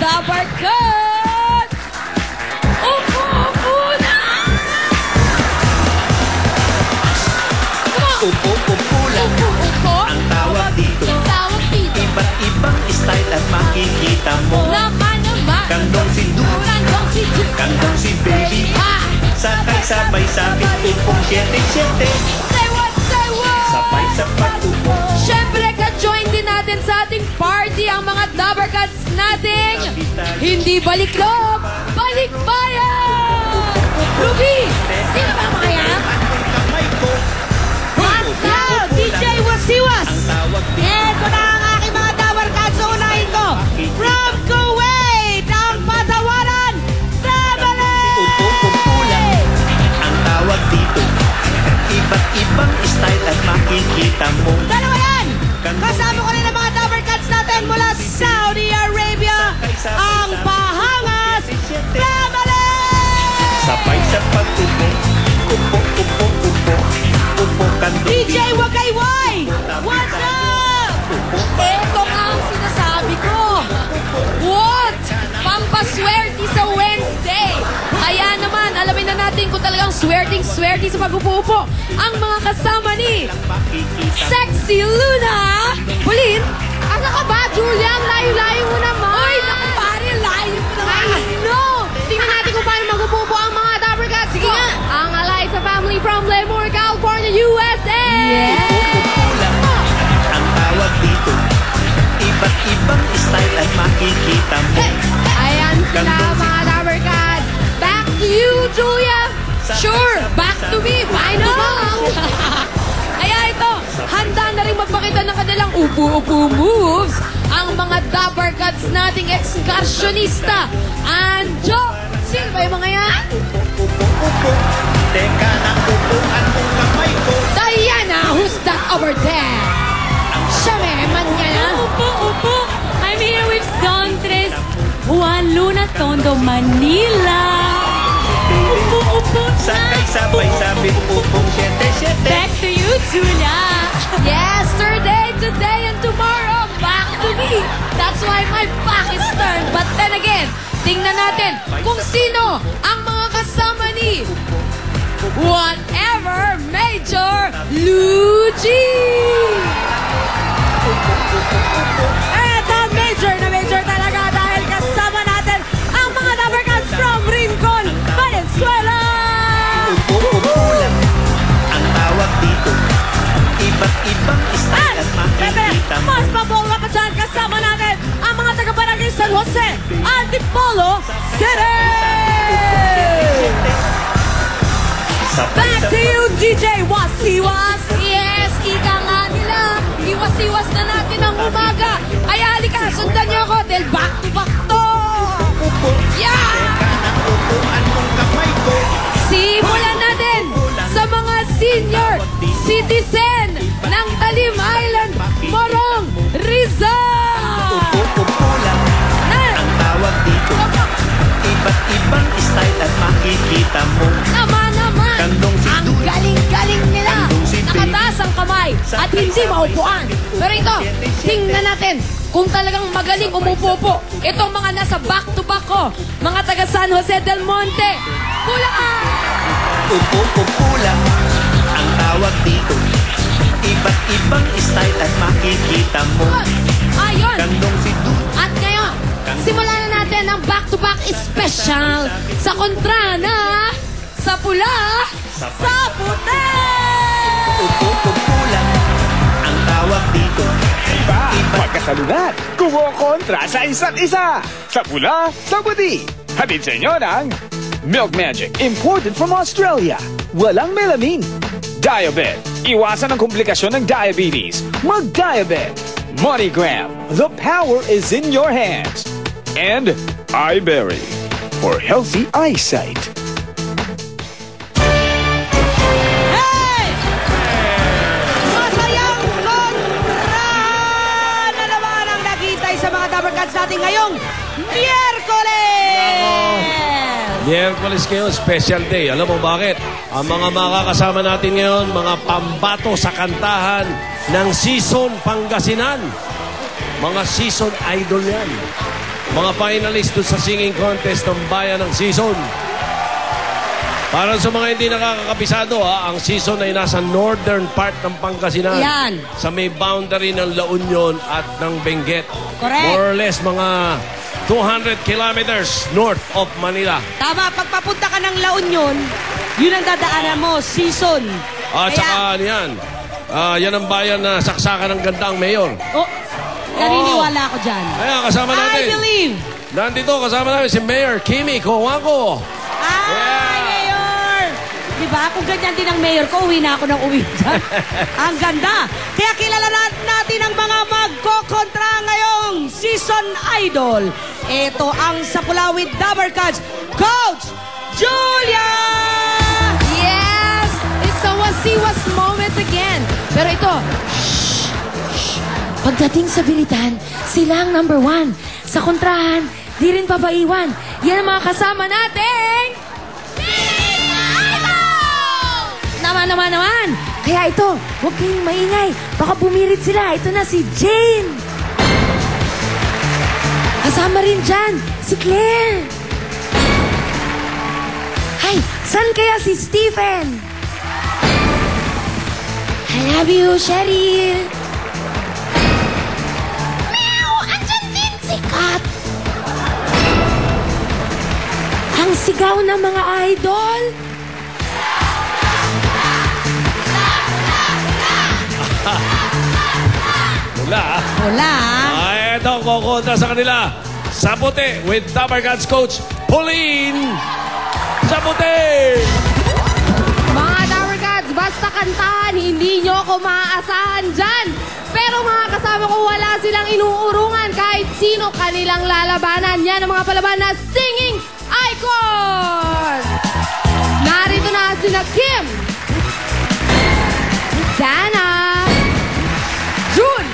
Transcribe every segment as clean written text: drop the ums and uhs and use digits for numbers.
Dabarkad! Upo na! Upo lang. Ang tawag dito. Iba't ibang style at makikita mo. Naman. Kandong si Du, kandong si Baby. Sakay sabay sabit, upong 7-7. Say what? Sabay sa pag-upo. Siyempre, ka-join din natin sa ating party ang mga Dabarkads nating hindi baliklog, balikbayan! Ruby, sino ba mga yan? At now, DJ Wasiwas! Ang tawag dito. Ito na ang aking mga Dabarkads sa unahin ko. From Kuwait, ang Patawaran, Family! Upo lang. Ang tawag dito. Iba't ibang style at makikita mo. Dalawa yan! Kasama ko rin ang mga Dabarkads natin mula Saudi Arabia, ang Bahangas Family! Sabay sa pag-upo. Upo. Upo kandong DJ Wagayway! What's up? Ito nga ang sinasabi ko. What? Pampaswerte sa Wednesday. Kaya naman, alamin na natin kung talagang swerting sa pag-upo-upo ang mga kasama ni Sexy Luna. Bulin? Ano ka ba, Julia? Ang layo-layo mo naman. Uy, naku pare, layo mo naman. I know. Tingnan natin kung paano mag-upo-upo ang mga Dabarkads. Sige nga. Ang Eliza family from Lemoore, California, USA. Upo lang. Ang tawag dito. Iba't ibang style at makikita mo. Ayan sila mga Dabarkads. Back to you, Julia. Sure, back to me. Why not? Kaya ito, handa na rin magpakita ng kanilang upo-upo moves ang mga Dabarkads nating excursionista. Anjo, sino ba yung mga yan? Upo. Teka na, upuan mong kamay ko. Diana, who's that over there? Siya man niya. Upo. I'm here with Santres, Juan Luna, Tondo, Manila. Upo na. Sakay sabay sabit, upong 7-7. Back to you, Julia. Yesterday, today, and tomorrow, back to me. That's why my back is turned. But then again, tingnan natin kung sino ang mga kasama ni Whatever Major Luigi. Eto, major talaga dahil kasama natin ang mga Dabarkads from Rincon, Valenzuela. Upo lang. Ang tawag dito. Iba't ibang style at makikita mo. Mas pabola pa dyan, kasama natin ang mga taga-Barangay San Jose, Antipolo City! Back to you, DJ Wasiwas! Yes, ika nga nila. Iwas-iwas na natin ang umaga. Ay, halika, sundan niyo ako dahil back to back to! Yeah! Upuan mong kamay ko. Simulan natin sa mga senior citizen ng Talim Island, Morong, Rizal! Upo lang. Ang tawag dito. Iba't ibang style at makikita mo. Naman! Kandong si Ang Du, galing-galing nila! Kandong si Baby. Nakataas ang kamay at hindi maupuan. Pero ito, tingnan natin kung talagang magaling umupo-upo. Itong mga nasa back-to-back ko, mga taga San Jose del Monte. Bulacan! Upo lang. Ang tawag dito. Iba't ibang style at makikita mo. Ayun! Kandong si Du, At ngayon, simulan na natin ang back-to-back special sa kontra na sa pula, sa puti! upo lang. Ang tawag dito. Magkasalunat, kumokontra sa isa't isa. Sa pula, sa puti. Hatid sa inyo ng Milk Magic, imported from Australia. Walang melamine. Diabet, iwasan ang komplikasyon ng diabetes. Mag-Diabet. MoneyGram, the power is in your hands. And iBerry, for healthy eyesight. Natin ngayong Miyerkules! Miyerkules ngayon, special day. Alam mo bakit? Ang mga makakasama natin ngayon, mga pambato sa kantahan ng Season Pangasinan. Mga season idol yan. mga finalist doon sa singing contest ng Bayan ng Season. Para sa mga hindi nakakakabisado, ang season ay nasa northern part ng Pangasinan. Yan. Sa may boundary ng La Union at ng Benguet. Correct. More or less mga 200 kilometers north of Manila. Tama, pag papunta ka ng La Union, yun ang dadaanan mo, season. At saka yan. Yan ang bayan na saksakan ng gandang mayor. Oh, naniniwala ako dyan. Kaya kasama natin. I believe. Nandito kasama natin si Mayor Kimi Cojuangco. Mayor! Diba? Kung ganyan din ang mayor ko, uwi na ako ng uwi dyan. Ang ganda. Kaya kilala natin ang mga magkokontra ngayong season idol. Ito ang Sapulawit Dabber Cats, Coach Julia! Yes! It's a wasiwas moment again. Pero ito, pagdating sa bilitan, sila ang number 1. Sa kontrahan, di rin babaiwan. Yan ang mga kasama nating... Naman! Kaya ito, huwag kayong maingay. Baka bumirit sila. Ito na si Jane. Kasama rin dyan, si Claire. Ay, saan kaya si Stephen? I love you, Cheryl. Andyan din si Kat. Ang sigaw ng mga idol. Wala. Ito, kukontra sa kanila. Sa puti, with Dabber Cats coach, Pauline. Sa puti! Mga Dabber Cats, basta kantahan, hindi nyo ako maaasahan dyan. Pero mga kasama ko, wala silang inuurungan kahit sino kanilang lalabanan. Yan ang mga palaban na singing icon! Narito na sina Kim, Dana, June,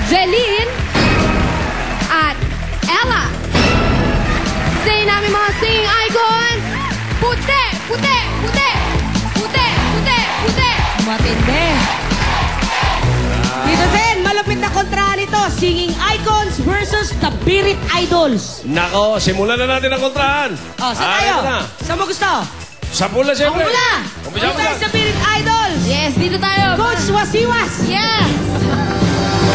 Jeline, at Ella. Say namin mga singing icon, puti, puti, puti, puti, puti, puti. Matindi. Dito Sen, malapit na kontra nito. Singing Icons versus the Birit Idols. Nako, simulan na natin ang kontrahan. Oh, saan tayo? Na. Saan mo gusto? Sa pula, siyempre. Ang mula! Umpisa Ano mo tayo na. sa Birit Idols? Yes, dito tayo. Coach Wasiwas! Yes!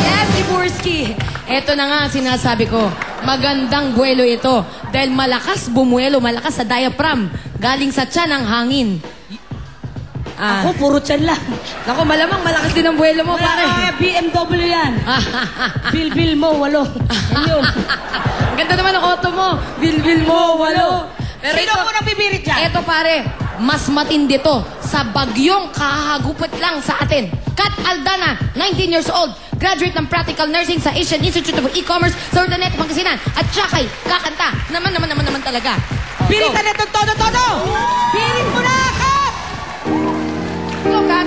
Yes, Iburski. Ito na nga sinasabi ko. Magandang buwelo ito. Dahil malakas bumuelo, malakas sa diaphragm. Galing sa tiyan ang hangin. Ako, puro tiyan lang. Naku, malamang malakas din ang buwelo mo, pare. BMW yan. Bil mo, 8. Ayun. Ang ganda naman ang auto mo. Bil mo, 8. Pero Sino po nabibirit dyan? Ito pare, mas matindi to sa bagyong kahagupit lang sa atin. Kat Aldana, 19 years old, graduate ng Practical Nursing sa Asian Institute of E-Commerce sa Urdaneta, Pangasinan. At siya kay kakanta. Naman talaga. Biritan na itong todo-todo! Birit mo na, Kat! Go, Kat.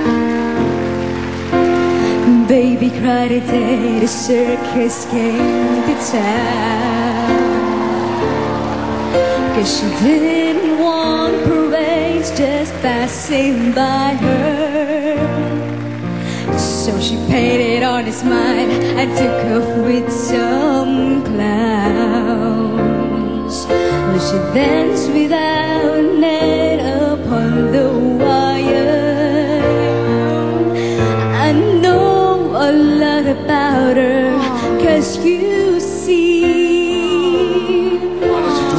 Baby cried a day the circus came to town, 'cause she didn't want parades just passing by her. So she painted on his mind and took off with some clowns. Well, she danced without a net upon the wire. I know a lot about her, 'cause you see,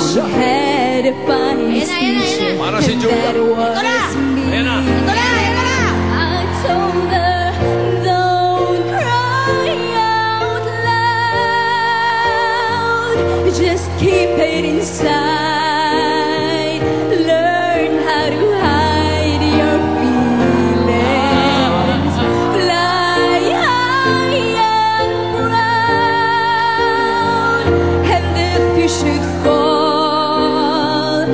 she had a fine speech, Para si Julia. that was me. Ayan na. I told her, don't cry out loud, just keep it inside. Learn how to hide your feelings. Fly high and proud, and if you should fall,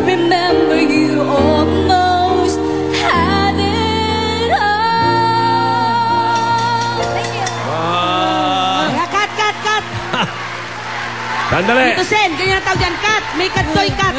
remember you almost had it all. Thank you. Kat! Sandali. Ito, Sen, ganyan ang tawag dyan, Kat. May kadtoy, Kat.